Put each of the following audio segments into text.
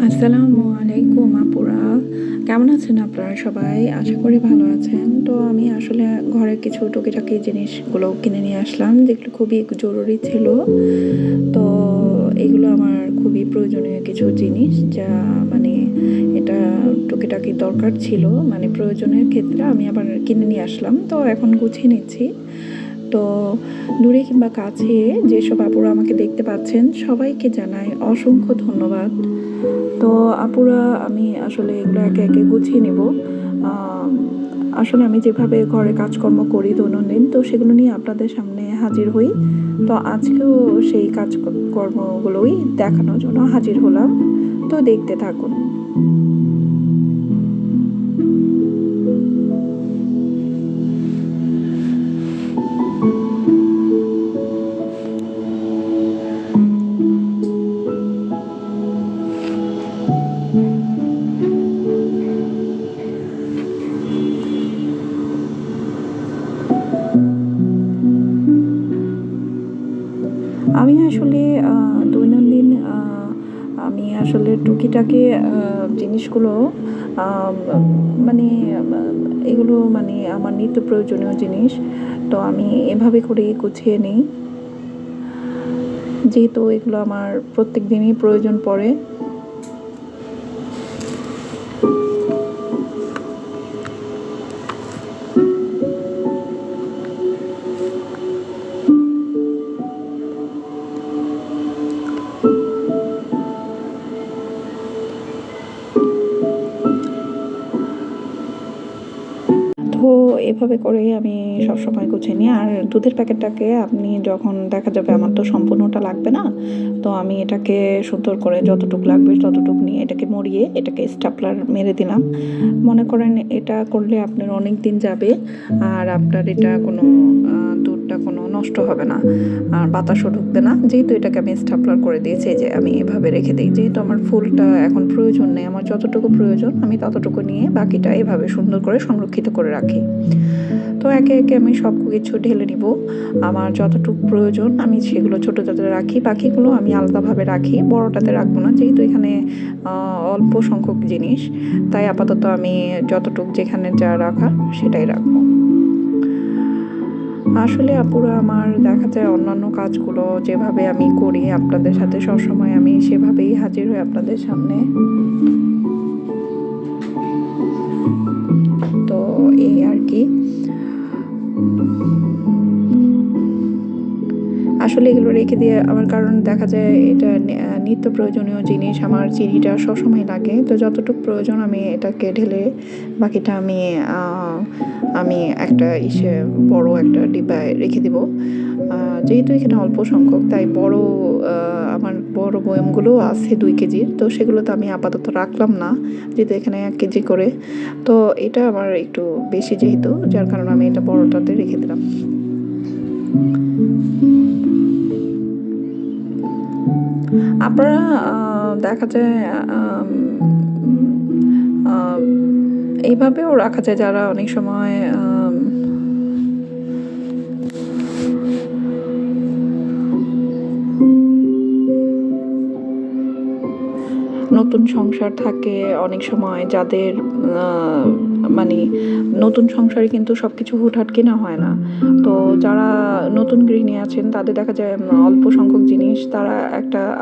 আসসালামু আলাইকুম আপুরা, কেমন আছেন আপনারা সবাই? আশা করি ভালো আছেন। তো আমি আসলে ঘরের কিছু টুকিটাকি জিনিসগুলো কিনে নিয়ে আসলাম, যেগুলো খুবই জরুরি ছিল। তো এগুলো আমার খুবই প্রয়োজনীয় কিছু জিনিস, যা মানে এটা টুকিটাকি দরকার ছিল, মানে প্রয়োজনের ক্ষেত্রে আমি আবার কিনে নিয়ে আসলাম। তো এখন গুছিয়ে নিচ্ছি। তো দূরে কিংবা কাছে যেসব আপুরা আমাকে দেখতে পাচ্ছেন, সবাইকে জানাই অসংখ্য ধন্যবাদ। তো আপুরা, আমি আসলে এগুলো একে একে গুছিয়ে নেব। আম, আসলে আমি যেভাবে ঘরে কাজকর্ম করি দৈনন্দিন, তো সেগুলো নিয়ে আপনাদের সামনে হাজির হই। তো আজকেও সেই কাজকর্মগুলোই দেখানোর জন্য হাজির হলাম। তো দেখতে থাকুন। আমি আসলে দৈনন্দিন আমি আসলে টুকিটাকি জিনিসগুলো আম, মানে এগুলো মানে আমার নিত্য প্রয়োজনীয় জিনিস। তো আমি এভাবে করে গুছিয়ে নিই, যেহেতু এগুলো আমার প্রত্যেক দিনই প্রয়োজন পড়ে। তো এভাবে করে আমি সবসময় গুছিয়ে নিই। আর দুধের প্যাকেটটাকে আপনি যখন দেখা যাবে আমার তো সম্পূর্ণটা লাগবে না, তো আমি এটাকে সুন্দর করে যতটুকু লাগবে ততটুকু নিয়ে এটাকে মরিয়ে এটাকে স্টাপলার মেরে দিলাম। মনে করেন এটা করলে আপনার অনেক দিন যাবে, আর আপনার এটা কোনো দুধটা কোনো নষ্ট হবে না, আর বাতাসও ঢুকবে না। যেহেতু এটাকে আমি স্টাপলার করে দিয়েছি, যে আমি এভাবে রেখে দিই, যেহেতু আমার ফুলটা এখন প্রয়োজন নেই, আমার যতটুকু প্রয়োজন আমি ততটুকু নিয়ে বাকিটা এভাবে সুন্দর করে সংরক্ষিত করে রাখি। তো একে একে আমি সব কিছু ঢেলে নিব। আমার যতটুকু প্রয়োজন আমি সেগুলো ছোটোটাতে রাখি, বাকিগুলো আমি আলাদাভাবে রাখি, বড়টাতে রাখবো না, যেহেতু এখানে অল্প সংখ্যক জিনিস। তাই আপাতত আমি যতটুকু যেখানে যা রাখার সেটাই রাখবো। আসলে আপুরা, আমার দেখা যায় অন্যান্য কাজগুলো যেভাবে আমি করি আপনাদের সাথে সবসময় আমি সেভাবেই হাজির হই আপনাদের সামনে। তো এই আর কি। আসলে এগুলো রেখে দিয়ে আমার, কারণ দেখা যায় এটা নিত্য প্রয়োজনীয় জিনিস, আমার চিনিটা সবসময় লাগে। তো যতটুকু প্রয়োজন আমি এটাকে ঢেলে বাকিটা আমি একটা বড় একটা ডিব্বায় রেখে দিব। যেহেতু এখানে অল্প সংখ্যক, তাই আমার বড় বয়মগুলো আছে 2 কেজির, তো সেগুলো তো আমি আপাতত রাখলাম না, যেহেতু এখানে 1 কেজি করে। তো এটা আমার একটু বেশি, যেহেতু যার কারণে আমি এটা বড়টাতে রেখে দিলাম। আপনারা দেখা যায় আম, এইভাবেও রাখা যায়, যারা অনেক সময় নতুন সংসার থাকে, অনেক সময় যাদের মানে নতুন সংসারে কিন্তু সব কিছু হুটহাট কেনা হয় না। তো যারা নতুন গৃহিণী আছেন তাদের দেখা যায় অল্প সংখ্যক জিনিস, তারা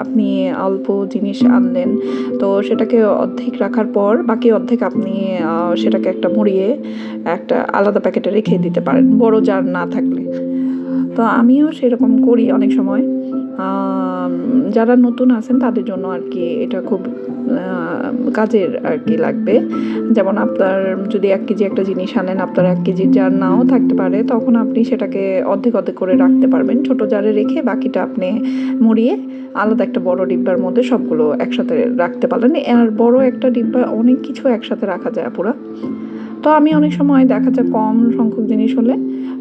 আপনি অল্প জিনিস আনলেন, তো সেটাকে অর্ধেক রাখার পর বাকি অর্ধেক আপনি সেটাকে একটা মুড়িয়ে একটা আলাদা প্যাকেটে রেখে দিতে পারেন, বড় জার না থাকলে। তো আমিও সেরকম করি অনেক সময়। যারা নতুন আছেন তাদের জন্য আর কি এটা খুব কাজের আর কি লাগবে। যেমন আপনার যদি 1 কেজি একটা জিনিস আনেন, আপনার 1 কেজির জার নাও থাকতে পারে, তখন আপনি সেটাকে অর্ধেক অর্ধেক করে রাখতে পারবেন, ছোট জারে রেখে বাকিটা আপনি মুড়িয়ে আলাদা একটা বড় ডিব্বার মধ্যে সবগুলো একসাথে রাখতে পারলেন। আর বড় একটা ডিব্বা অনেক কিছু একসাথে রাখা যায় পুরা। তো আমি অনেক সময় দেখা যায় কম সংখ্যক জিনিস হলে,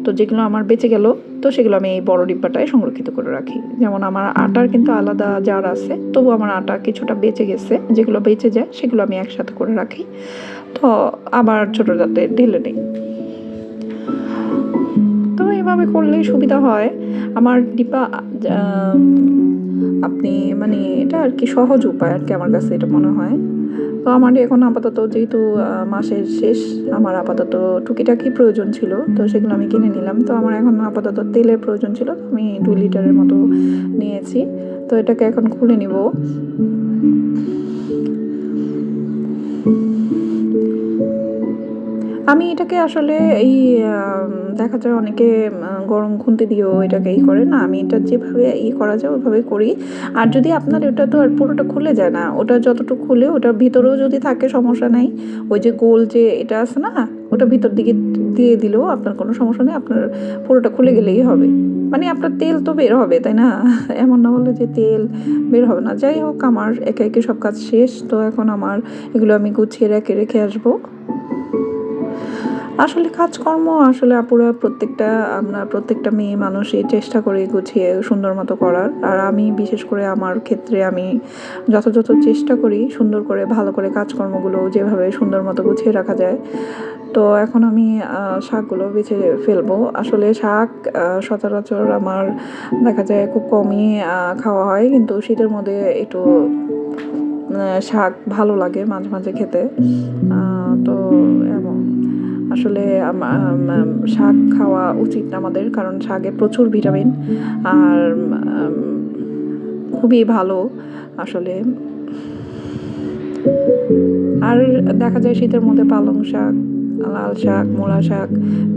তো যেগুলো আমার বেঁচে গেল, তো সেগুলো আমি এই বড় ডিব্বাটায় সংরক্ষিত করে রাখি। যেমন আমার আটার কিন্তু আলাদা জার আছে, তবু আমার আটা কিছুটা বেঁচে গেছে, যেগুলো বেঁচে যায় সেগুলো আমি একসাথে করে রাখি। তো আবার ছোটোটাতে ঢেলে নিই। তো এভাবে করলেই সুবিধা হয়। আমার ডিব্বা আপনি মানে এটা আর কি সহজ উপায় আর কি, আমার কাছে এটা মনে হয়। তো আমার এখন আপাতত যেহেতু মাসের শেষ, আমার আপাতত টুকিটাকি প্রয়োজন ছিল, তো সেগুলো আমি কিনে নিলাম। তো আমার এখন আপাতত তেলের প্রয়োজন ছিল, তো আমি 2 লিটারের মতো নিয়েছি। তো এটাকে এখন খুলে নিব। আমি এটাকে আসলে এই দেখা যায় অনেকে গরম খুন্তি দিয়েও এটাকে করে না, আমি এটা যেভাবে করা যায় ওইভাবে করি। আর যদি আপনার ওটা তো আর পুরোটা খুলে যায় না, ওটা যতটুকু খুলে ওটার ভিতরেও যদি থাকে সমস্যা নাই। ওই যে গোল যে এটা আছে না, ওটা ভিতর দিকে দিয়ে দিলেও আপনার কোনো সমস্যা নেই, আপনার পুরোটা খুলে গেলেই হবে। মানে আপনার তেল তো বের হবে, তাই না? এমন না হলে যে তেল বের হবে না। যাই হোক, আমার একে একে সব কাজ শেষ। তো এখন আমার এগুলো আমি গুছিয়ে রেখে আসবো। আসলে কাজকর্ম আসলে আপুরা আমরা প্রত্যেকটা মেয়ে মানুষই চেষ্টা করি গুছিয়ে সুন্দর মতো করার। আর আমি বিশেষ করে আমার ক্ষেত্রে আমি যথাযথ চেষ্টা করি সুন্দর করে ভালো করে কাজকর্মগুলো যেভাবে সুন্দর মতো গুছিয়ে রাখা যায়। তো এখন আমি শাকগুলো বেছে ফেলবো। আসলে শাক সচরাচর আমার দেখা যায় খুব কমই খাওয়া হয়, কিন্তু শীতের মধ্যে একটু শাক ভালো লাগে মাঝে মাঝে খেতে। তো এবং আসলে শাক খাওয়া উচিত আমাদের, কারণ শাকে প্রচুর ভিটামিন আর খুবই ভালো আসলে। আর দেখা যায় শীতের মধ্যে পালং শাক, লাল শাক, মূলা শাক,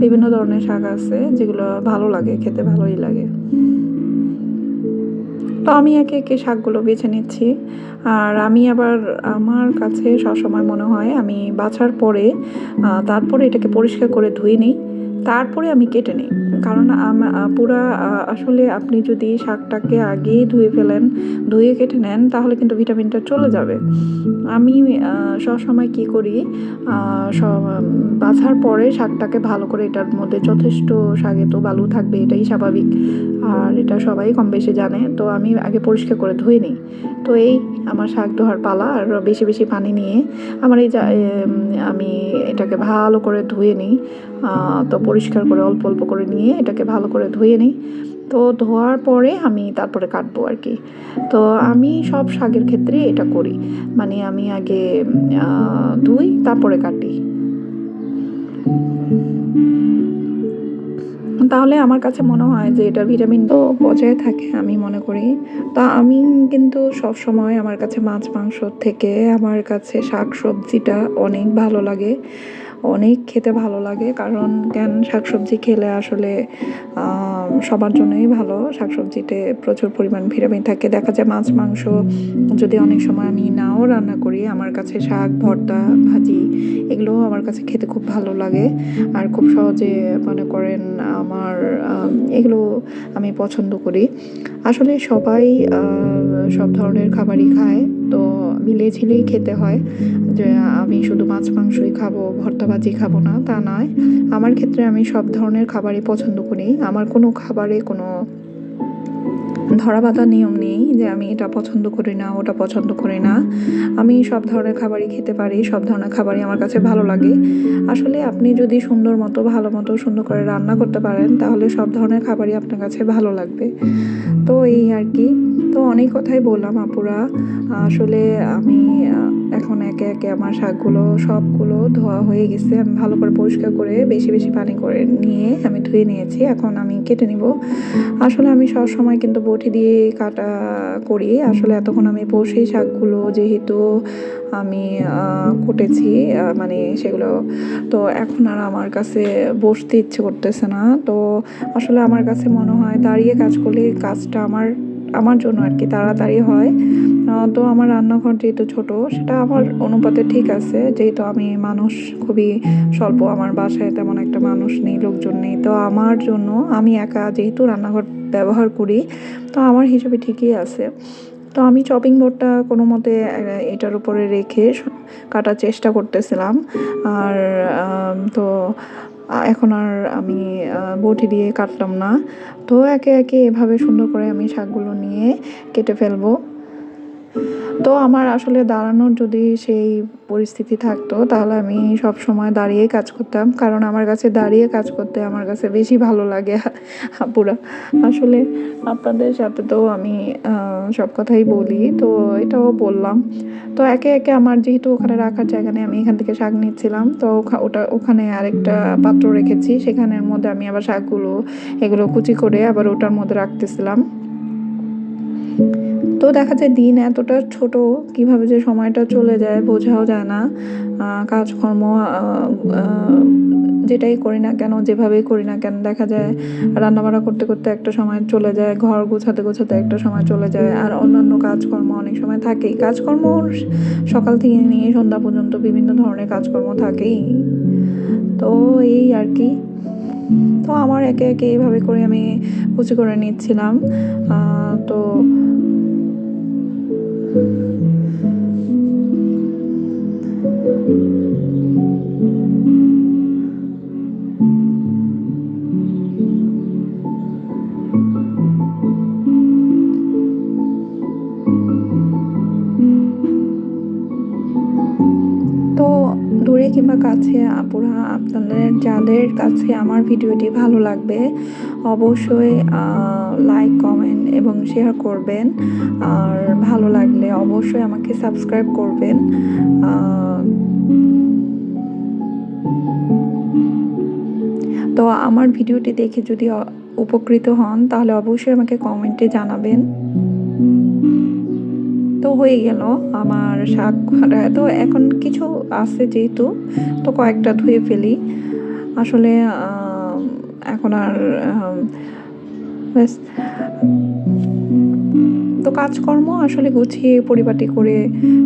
বিভিন্ন ধরনের শাক আছে যেগুলো ভালো লাগে খেতে, ভালোই লাগে। তো আমি একে একে শাকগুলো বেছে নিচ্ছি। আর আমি আবার আমার কাছে সবসময় মনে হয় আমি বাছার পরে তারপরে এটাকে পরিষ্কার করে ধুয়ে নিই, তারপরে আমি কেটে নিই। কারণ পুরা আসলে আপনি যদি শাকটাকে আগেই ধুয়ে ফেলেন, ধুয়ে কেটে নেন, তাহলে কিন্তু ভিটামিনটা চলে যাবে। আমি সবসময় কী করি, বাছার পরে শাকটাকে ভালো করে, এটার মধ্যে যথেষ্ট শাকে তো বালু থাকবে, এটাই স্বাভাবিক। আর এটা সবাই কম বেশি জানে। তো আমি আগে পরিষ্কার করে ধুয়ে নিই। তো এই আমার শাক ধোয়ার পালা। আর বেশি বেশি পানি নিয়ে আমার আমি এটাকে ভালো করে ধুয়ে নিই। তো পরিষ্কার করে অল্প অল্প করে নিয়ে এটাকে ভালো করে ধুয়ে নিই। তো ধোয়ার পরে আমি তারপরে কাটবো আর কি। তো আমি সব শাকের ক্ষেত্রে এটা করি, মানে আমি আগে ধুই তারপরে কাটি। তাহলে আমার কাছে মনে হয় যে এটা ভিটামিন তো বজায় থাকে, আমি মনে করি। তা আমি কিন্তু সবসময় আমার কাছে মাছ মাংস থেকে আমার কাছে শাক সবজিটা অনেক ভালো লাগে, অনেক খেতে ভালো লাগে। কারণ শাকসবজি খেলে আসলে সবার জন্যই ভালো। শাকসবজিতে প্রচুর পরিমাণ ভিটামিন থাকে। দেখা যায় মাছ মাংস যদি অনেক সময় আমি নাও রান্না করি, আমার কাছে শাক ভর্তা ভাজি এগুলোও আমার কাছে খেতে খুব ভালো লাগে। আর খুব সহজে মনে করেন আমার এগুলো আমি পছন্দ করি। আসলে সবাই সব ধরনের খাবারই খায়, তো মিলিয়ে ঝিলিয়েই খেতে হয়। যে আমি শুধু মাছ মাংসই খাবো, ভর্তা ভাজি খাবো না, তা নয়। আমার ক্ষেত্রে আমি সব ধরনের খাবারই পছন্দ করি। আমার কোনো খাবারে কোনো ধরাবাঁধা নিয়ম নেই যে আমি এটা পছন্দ করি না, ওটা পছন্দ করি না। আমি সব ধরনের খাবারই খেতে পারি, সব ধরনের খাবারই আমার কাছে ভালো লাগে। আসলে আপনি যদি সুন্দর মতো ভালো মতো সুন্দর করে রান্না করতে পারেন, তাহলে সব ধরনের খাবারই আপনার কাছে ভালো লাগবে। তো এই আর কি। তো অনেক কথাই বললাম আপুরা। আসলে আমি এখন একে একে আমার শাকগুলো সবগুলো ধোয়া হয়ে গেছে। আমি ভালো করে পরিষ্কার করে বেশি বেশি পানি করে নিয়ে আমি ধুয়ে নিয়েছি। এখন আমি কেটে নিব। আসলে আমি সবসময় কিন্তু বটি দিয়ে কাটা করি। আসলে এতক্ষণ আমি বসেই শাকগুলো যেহেতু আমি কুটেছি, মানে সেগুলো তো এখন আর আমার কাছে বসতে ইচ্ছে করতেছে না। তো আসলে আমার কাছে মনে হয় দাঁড়িয়ে কাজ করলে কাজটা আমার আমার জন্য আর কি তাড়াতাড়ি হয়। তো আমার রান্নাঘর যেহেতু ছোট, সেটা আমার অনুপাতে ঠিক আছে, যেহেতু আমি মানুষ খুবই স্বল্প, আমার বাসায় তেমন একটা মানুষ নেই, লোকজন নেই। তো আমার জন্য আমি একা যেহেতু রান্নাঘর ব্যবহার করি, তো আমার হিসেবে ঠিকই আছে। তো আমি চপিং বোর্ডটা কোনো মতে এটার উপরে রেখে কাটার চেষ্টা করতেছিলাম। আর তো এখন আর আমি বটি দিয়ে কাটলাম না। তো একে একে এভাবে সুন্দর করে আমি শাকগুলো নিয়ে কেটে ফেলবো। তো আমার আসলে দাঁড়ানোর যদি সেই পরিস্থিতি থাকতো তাহলে আমি সবসময় দাঁড়িয়েই কাজ করতাম, কারণ আমার কাছে দাঁড়িয়ে কাজ করতে আমার কাছে বেশি ভালো লাগে আপুরা। আসলে আপনাদের সাথে তো আমি সব কথাই বলি, তো এটাও বললাম। তো একে একে আমার যেহেতু ওখানে রাখার জায়গা নেই, আমি এখান থেকে শাক নিচ্ছিলাম, তো ওখানে আরেকটা পাত্র রেখেছি, সেখানের মধ্যে আমি আবার শাকগুলো এগুলো কুচি করে আবার ওটার মধ্যে রাখতেছিলাম। তো দেখা যায় দিন এতটা ছোট, কিভাবে যে সময়টা চলে যায় বোঝাও যায় না। কাজকর্ম যেটাই করি না কেন, যেভাবেই করি না কেন, দেখা যায় রান্নাবান্না করতে করতে একটা সময় চলে যায়, ঘর গোছাতে গোছাতে একটা সময় চলে যায়, আর অন্যান্য কাজকর্ম অনেক সময় থাকেই। কাজকর্ম সকাল থেকে নিয়ে সন্ধ্যা পর্যন্ত বিভিন্ন ধরনের কাজকর্ম থাকেই। তো এই আর কি। তো আমার একে একে এইভাবে করে আমি কুচি করে নিচ্ছিলাম। তো তো দূরে কিংবা কাছে আপুরা, আপনাদের যাদের কাছে আমার ভিডিওটি ভালো লাগবে অবশ্যই লাইক, কমেন্ট এবং শেয়ার করবেন। আর ভালো লাগলে অবশ্যই আমাকে সাবস্ক্রাইব করবেন। তো আমার ভিডিওটি দেখে যদি উপকৃত হন তাহলে অবশ্যই আমাকে কমেন্টে জানাবেন। তো হয়ে গেল আমার শাক কাটা। তো এখন কিছু আছে যেহেতু, তো কয়েকটা ধুয়ে ফেলি। আসলে এখন আর ব্যাস। তো কাজকর্ম আসলে গুছিয়ে পরিপাটি করে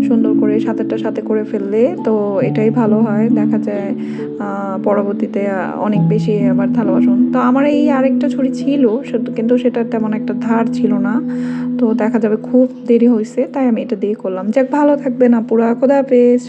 সুন্দর করে সাথেটা সাথে করে ফেললে তো এটাই ভালো হয়। দেখা যায় পরবর্তীতে অনেক বেশি আবার থালা বাসন। তো আমার এই আরেকটা ছুরি ছিল কিন্তু সেটার তেমন একটা ধার ছিল না। তো দেখা যাবে খুব দেরি হইছে, তাই আমি এটা দিয়ে করলাম। যাক, ভালো থাকবেন আপুরা। খোদা হাফেজ।